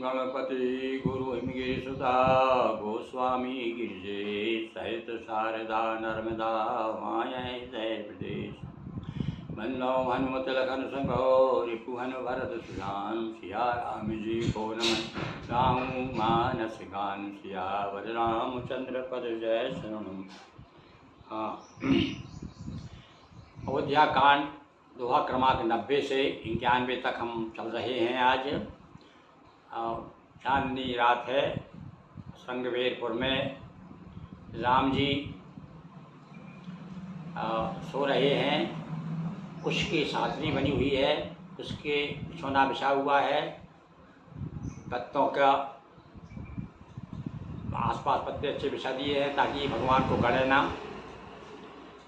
गणपति गुरु हिमगिरिसुता गोस्वामी गिरिजे सहित शारदा नर्मदा मायै जय प्रदेश बंदो हनुमत लखन संगो रिपुहन भरत सुजान सिया राम जी को नमन राहु मानस गान सियावर रामचंद्र पद जय शरणम। हाँ, अयोध्या कांड दोहा क्रमांक 90 से 91 तक हम चल रहे हैं। आज चांदनी रात है। संगवेरपुर में राम जी सो रहे हैं। उसकी साथनी बनी हुई है, उसके सोना बिछा हुआ है, पत्तों का आसपास पत्ते अच्छे बिछा दिए हैं ताकि भगवान को गड़े ना।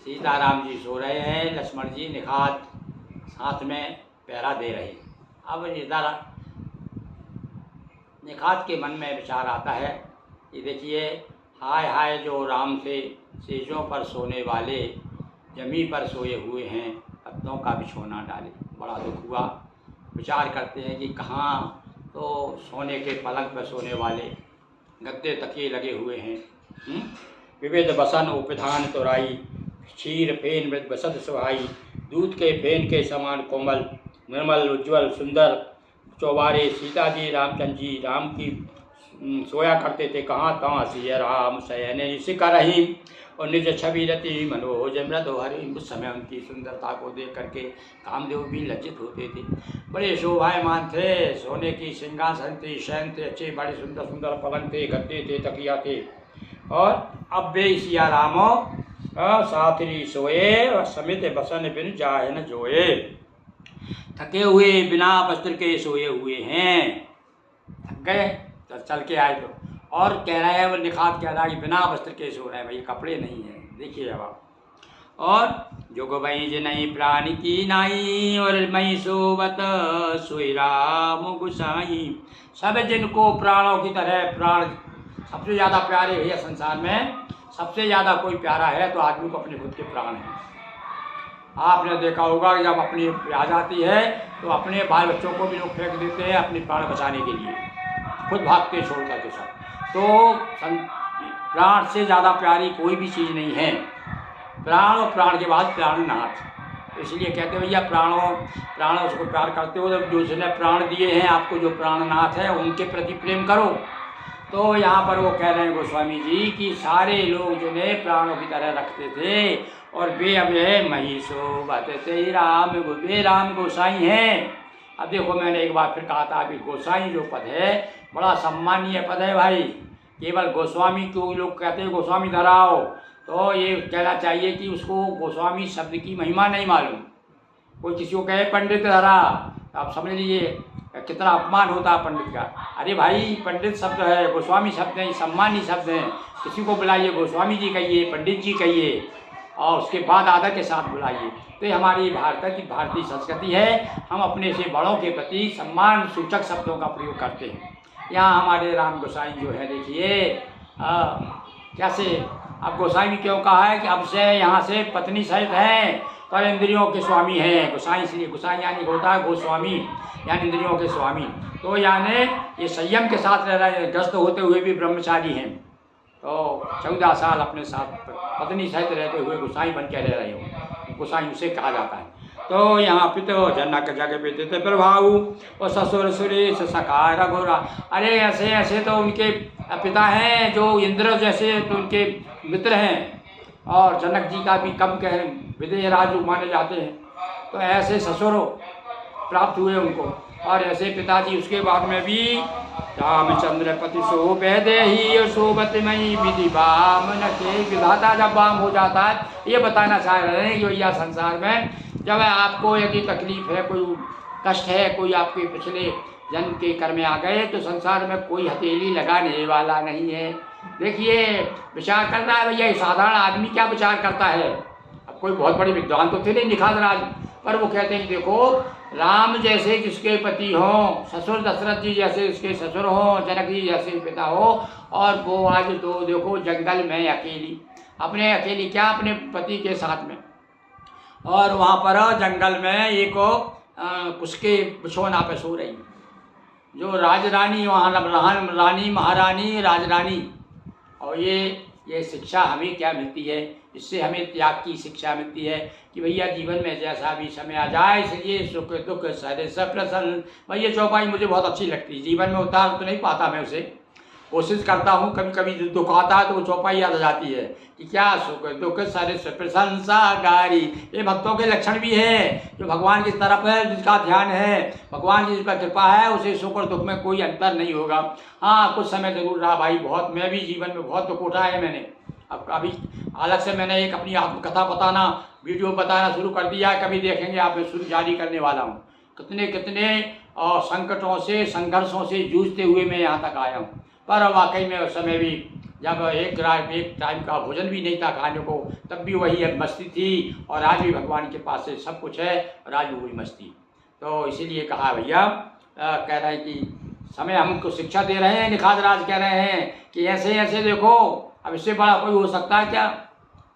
सीताराम जी सो रहे हैं, लक्ष्मण जी निखात साथ में पहरा दे रहे हैं। अब इधर निखात के मन में विचार आता है, ये देखिए, हाय हाय जो राम से सेजों पर सोने वाले जमीन पर सोए हुए हैं, पत्तों का बिछोना डाले। बड़ा दुख हुआ। विचार करते हैं कि कहाँ तो सोने के पलंग पर सोने वाले गद्दे तकिए लगे हुए हैं। विविध बसन उपधान तोराई, क्षीर फेन मृद बसत सुहाई, दूध के फेन के समान कोमल निर्मल उज्ज्वल सुंदर चौबारे सीता जी रामचंद्र जी राम की सोया करते थे। कहाँ तहाँ सिय राम शयन शिखा रहीम और निज छवि रति मनोज मृद हरि। उस समय उनकी सुंदरता को देख करके कामदेव भी लज्जित होते थे। बड़े शोभायमान थे, सोने की सिंहासन थी, शयन थे, अच्छे बड़े सुंदर सुंदर पलंग थे, गद्दे थे, तकिया थे। और अब वे सिया रामो साथरी सोए और समित बसन बिन जाए न जोए। थके हुए बिना वस्त्र के सोए हुए हैं, थक गए तो चल के आए तो। और कह रहा है, वो निखात कह रहा है कि बिना वस्त्र के सो रहे हैं, भाई कपड़े नहीं हैं। देखिए अब आप, और जोग वही जिनई प्राण की नाई और मई सोवत सोई राम गुसाई। सब जिनको प्राणों की तरह प्राण सबसे ज़्यादा प्यारे भैया संसार में सबसे ज़्यादा कोई प्यारा है तो आदमी को अपने खुद के प्राण हैं। आपने देखा होगा कि जब अपनी आ जाती है तो अपने बाल बच्चों को भी लोग फेंक देते हैं अपने प्राण बचाने के लिए, खुद भागते छोड़ करके सब। तो प्राण से ज़्यादा प्यारी कोई भी चीज़ नहीं है। प्राण और प्राण के बाद प्राणनाथ। इसलिए कहते हैं भैया प्राणों उसको प्यार करते हो, जब जिसने प्राण दिए हैं आपको, जो प्राणनाथ है, उनके प्रति प्रेम करो। तो यहाँ पर वो कह रहे हैं गोस्वामी जी कि सारे लोग जिन्हें प्राणों की तरह रखते थे और वे अब है महिषो बतते राम वे राम गोसाई हैं। अब देखो, मैंने एक बार फिर कहा था अभी, गोसाई जो पद है बड़ा सम्मानीय पद है भाई। केवल गोस्वामी क्यों लोग कहते हैं गोस्वामी धराओ, तो ये कहना चाहिए कि उसको गोस्वामी शब्द की महिमा नहीं मालूम। कोई किसी को कहे पंडित धरा, तो आप समझ लीजिए कितना अपमान होता है पंडित का। अरे भाई, पंडित शब्द है, गोस्वामी शब्द है, सम्मानी शब्द है। किसी को बुलाइए गोस्वामी जी कहिए, पंडित जी कहिए, और उसके बाद आदर के साथ बुलाइए। तो ये हमारी भारतीय संस्कृति है। हम अपने से बड़ों के प्रति सम्मान सूचक शब्दों का प्रयोग करते हैं। यहाँ हमारे राम गोसाई जो है, देखिए कैसे, अब गोसाई ने क्यों कहा है कि अब से यहाँ से पत्नी सहित हैं पर इंद्रियों के स्वामी हैं। गोसाई इसलिए, गोसाई यानी होता है गोस्वामी, यानी इंद्रियों के स्वामी। तो यानी ये संयम के साथ रह रहे हैं, ग्रस्त होते हुए भी ब्रह्मचारी हैं। तो 14 साल अपने साथ पत्नी सहित रहते हुए गोसाई बन के रह रहे हो, गोसाई उसे कहा जाता है। तो यहाँ पितो जनक जग पिते प्रभाऊ और ससुर सुरेश सखा रघुरा। अरे ऐसे ऐसे तो उनके पिता हैं जो इंद्र जैसे, तो उनके मित्र हैं, और जनक जी का भी कम कह विदेह राजू माने जाते हैं। तो ऐसे ससुर प्राप्त हुए उनको, और ऐसे पिताजी उसके बाद में भी रामचंद्र पति सो ही और सोबत मई विधि बाम न के। विधाता जब बाम हो जाता है, ये बताना चाह रहे हैं कि भैया संसार में जब आपको यदि तकलीफ है, कोई कष्ट है, कोई आपके पिछले जन्म के कर्म में आ गए, तो संसार में कोई हथेली लगाने वाला नहीं है। देखिए, विचार कर रहा है भैया, साधारण आदमी क्या विचार करता है। अब कोई बहुत बड़े विद्वान तो थे नहीं निखात राज, पर वो कहते हैं देखो, राम जैसे जिसके पति हों, ससुर दशरथ जी जैसे उसके ससुर हों, जनक जी जैसे पिता हो, और वो आज तो देखो जंगल में अकेली क्या अपने पति के साथ में, और वहाँ पर जंगल में एक उसके बिछौना पे सो रही। जो राजरानी वहाँ रानी महारानी राजरानी। और ये शिक्षा हमें क्या मिलती है, इससे हमें त्याग की शिक्षा मिलती है कि भैया जीवन में जैसा भी समय आ जाए, इसलिए सुख दुख सहरे सब प्रसन्न। भाई ये चौपाई मुझे बहुत अच्छी लगती है, जीवन में उतार तो नहीं पाता मैं उसे, कोशिश करता हूँ, कभी कभी दुख आता है तो वो चौपाई याद आ जाती है कि क्या सुख दुख सहरे सब प्रशंसा गारी। ये भक्तों के लक्षण भी है, जो भगवान की तरफ है, जिसका ध्यान है, भगवान की जिस पर कृपा है, उसे सुख और दुख में कोई अंतर नहीं होगा। हाँ कुछ समय जरूर रहा भाई, बहुत, मैं भी जीवन में बहुत दुख उठाया है मैंने। अब अभी अलग से मैंने एक अपनी आत्मकथा बताना, वीडियो बताना शुरू कर दिया है, कभी देखेंगे आप, शुरू जारी करने वाला हूँ। कितने कितने संकटों से संघर्षों से जूझते हुए मैं यहाँ तक आया हूँ। पर वाकई में उस समय भी जब एक टाइम का भोजन भी नहीं था खाने को, तब भी वही एक मस्ती थी, और आज भी भगवान के पास से सब कुछ है और आज भी वही मस्ती। तो इसीलिए कहा भैया, कह रहे हैं कि समय हमको शिक्षा दे रहे हैं, निखात राज कह रहे हैं कि ऐसे ऐसे देखो, अब इससे बड़ा कोई हो सकता है क्या।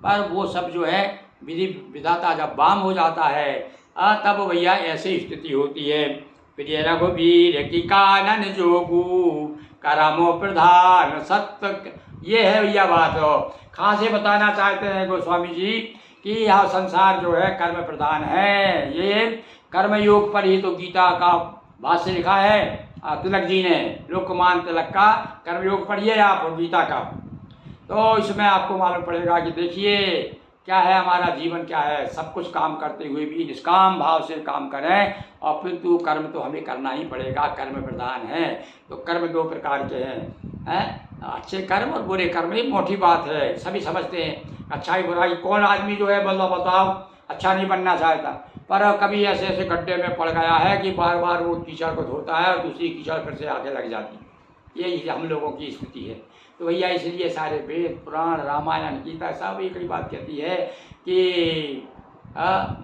पर वो सब जो है विधि विधाता जब बाम हो जाता है, तब भैया ऐसी स्थिति होती है। प्रिय रघुवीर की कानन जोगू करमो प्रधान सत्य। ये है भैया बात। कहाँ से बताना चाहते हैं गोस्वामी जी कि यह संसार जो है कर्म प्रधान है। ये कर्म योग पर ही तो गीता का भाष्य लिखा है तिलक जी ने, लोकमान तिलक का कर्म योग पढ़िए आप गीता का, तो इसमें आपको मालूम पड़ेगा कि देखिए क्या है हमारा जीवन, क्या है। सब कुछ काम करते हुए भी निष्काम भाव से काम करें, और किंतु कर्म तो हमें करना ही पड़ेगा, कर्म प्रधान है। तो कर्म दो प्रकार के हैं, अच्छे कर्म और बुरे कर्म। ये मोटी बात है, सभी समझते हैं अच्छाई बुराई। कौन आदमी जो है बताओ अच्छा नहीं बनना चाहता, पर कभी ऐसे ऐसे गड्ढे में पड़ गया है कि बार बार वो कीचड़ को धोता है और दूसरी कीचड़ फिर से आगे लग जाती है। यही हम लोगों की स्थिति है। तो भैया इसलिए सारे वेद पुराण रामायण गीता सब एक ही बात कहती है कि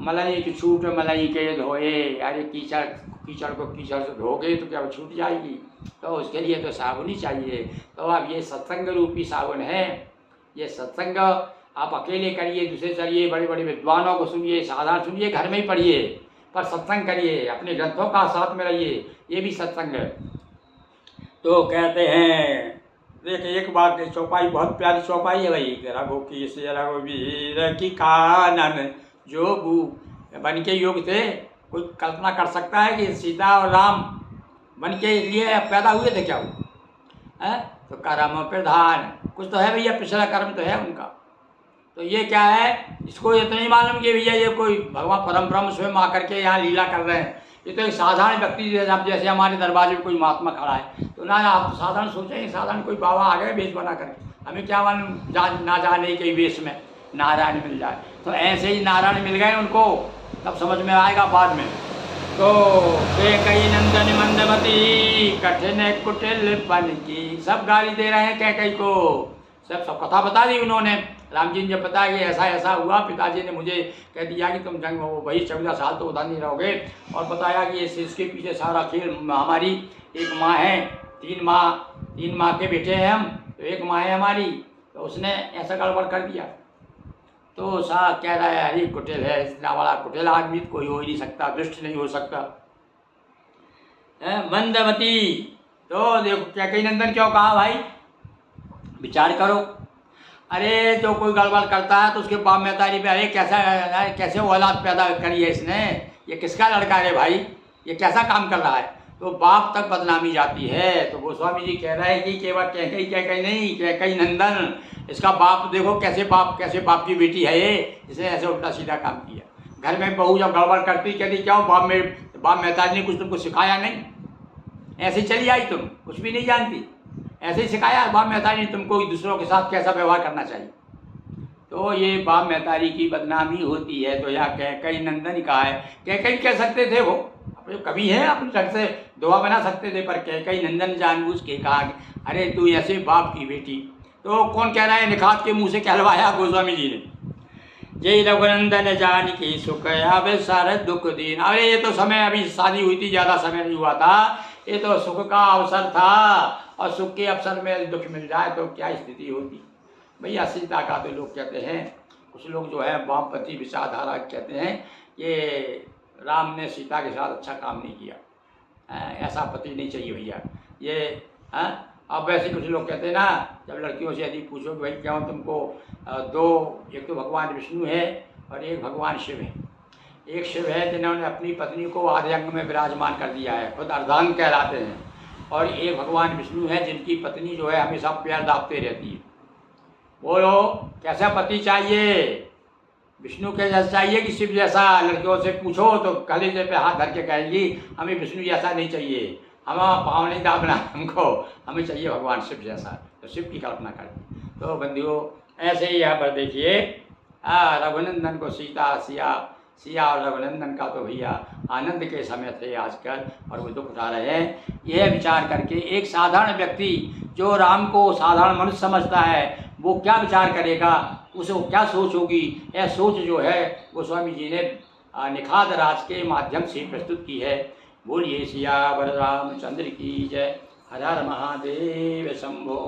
मलाई की छूट मलाई के धोए। अरे कीचड़ को कीचड़ से धोगे तो क्या वो छूट जाएगी, तो उसके लिए तो साबुन ही चाहिए। तो अब ये सत्संग रूपी साबुन है। ये सत्संग आप अकेले करिए, दूसरे चलिए, बड़े बड़े विद्वानों को सुनिए, साधारण सुनिए, घर में ही पढ़िए, पर सत्संग करिए, अपने ग्रंथों का साथ में रहिए, ये भी सत्संग है। तो कहते हैं देखिए एक बात, चौपाई बहुत प्यारी चौपाई है भाई। रघु की से रघुवीर की कानन जोगू बन के योग थे। कोई कल्पना कर सकता है कि सीता और राम बन के लिए पैदा हुए थे क्या वो है? तो कर्म प्रधान कुछ तो है भैया, पिछला कर्म तो है उनका। तो ये क्या है, इसको इतना ही मालूम कि भैया ये कोई भगवान परम ब्रह्म स्वयं आकर के यहाँ लीला कर रहे हैं। ये तो एक साधारण व्यक्ति जैसे हमारे दरवाजे में कोई महात्मा खड़ा है, तो ना आप साधारण सोचें, साधारण कोई बाबा आ गए वेश बना करके, हमें क्या मालूम ना जाने के वेश में नारायण मिल जाए। तो ऐसे ही नारायण मिल गए उनको, तब समझ में आएगा बाद में। तो कैकई नंदन मंदमती कठिन कुटिल बन की, सब गाली दे रहे हैं कैकई को, सब कथा बता दी उन्होंने। राम जी ने जब बताया कि ऐसा ऐसा हुआ, पिताजी ने मुझे कह दिया कि तुम जंग वही 14 साल तो उधर नहीं रहोगे, और बताया कि इसके पीछे सारा खेल हमारी एक माँ है, तीन माँ के बेटे हैं हम, तो एक माँ है हमारी, तो उसने ऐसा गड़बड़ कर दिया। तो सा कह रहा है अरे कुटिल है, इतना बड़ा कुटिल आदमी कोई हो ही नहीं सकता, दुष्ट नहीं हो सकता है। मंदमती, तो देखो क्या कई नंदन क्यों कहा भाई, विचार करो। अरे जो कोई गड़बड़ करता है तो उसके बाप महतारी पे, अरे कैसे औलाद पैदा करी है इसने, ये किसका लड़का है भाई, ये कैसा काम कर रहा है, तो बाप तक बदनामी जाती है। तो गोस्वामी जी कह रहे हैं कि केवल कैकई नहीं, कैकई नंदन, इसका बाप देखो कैसे बाप की बेटी है ये, जिसने ऐसे उल्टा सीधा काम किया। घर में बहू जब गड़बड़ करती कहती क्यों बाप महतारी ने कुछ तुमको सिखाया नहीं, ऐसे चली आई तुम, कुछ भी नहीं जानती, ऐसे ही सिखाया बाप महतारी ने तुमको दूसरों के साथ कैसा व्यवहार करना चाहिए। तो ये बाप महतारी की बदनामी होती है। तो यहाँ कैकई नंदन कहा है, कैकई कह सकते थे वो, अपने कभी है अपने ढंग से दुआ बना सकते थे, पर कैकई नंदन जानबूझ के कहा अरे तू ऐसे बाप की बेटी। तो कौन कह रहा है, निखात के मुँह से कहलवाया गोस्वामी जी ने। जय रघुनंदन जान की सुख आवे सारे दुख दीन। अरे ये तो समय अभी शादी हुई थी, ज़्यादा समय नहीं हुआ था, ये तो सुख का अवसर था, और सुख के अवसर में दुख मिल जाए तो क्या स्थिति होती भैया। सीता का तो लोग कहते हैं, कुछ लोग जो है वामपंथी विचारधारा कहते हैं कि राम ने सीता के साथ अच्छा काम नहीं किया, ऐसा पति नहीं चाहिए भैया। ये अब वैसे कुछ लोग कहते हैं ना, जब लड़कियों से यदि पूछो कि भाई क्यों तुमको दो, एक तो भगवान विष्णु है और एक भगवान शिव है। एक शिव है जिन्होंने अपनी पत्नी को आधे अंग में विराजमान कर दिया है, खुद अर्धांग कहलाते हैं, और एक भगवान विष्णु है जिनकी पत्नी जो है हमेशा पैर दाबते रहती है। बोलो कैसा पति चाहिए? विष्णु के जैसा चाहिए कि शिव जैसा? लड़कियों से पूछो तो कलेजे पे हाथ धर के कहेंगी हमें विष्णु जैसा नहीं चाहिए, हम पाँव नहीं दाबना हमको, हमें चाहिए भगवान शिव जैसा। तो शिव की कल्पना करती। तो बंधुओं ऐसे ही यहाँ पर देखिए रघुनंदन को सिया और रघुनंदन का तो भैया आनंद के समय थे आजकल, और वो दुख उठा रहे हैं। यह विचार करके एक साधारण व्यक्ति जो राम को साधारण मनुष्य समझता है वो क्या विचार करेगा, उसे क्या सोच होगी। यह सोच जो है वो स्वामी जी ने निखाद राज के माध्यम से प्रस्तुत की है। बोलिए सियावर रामचंद्र की जय। हर हर महादेव शंभो।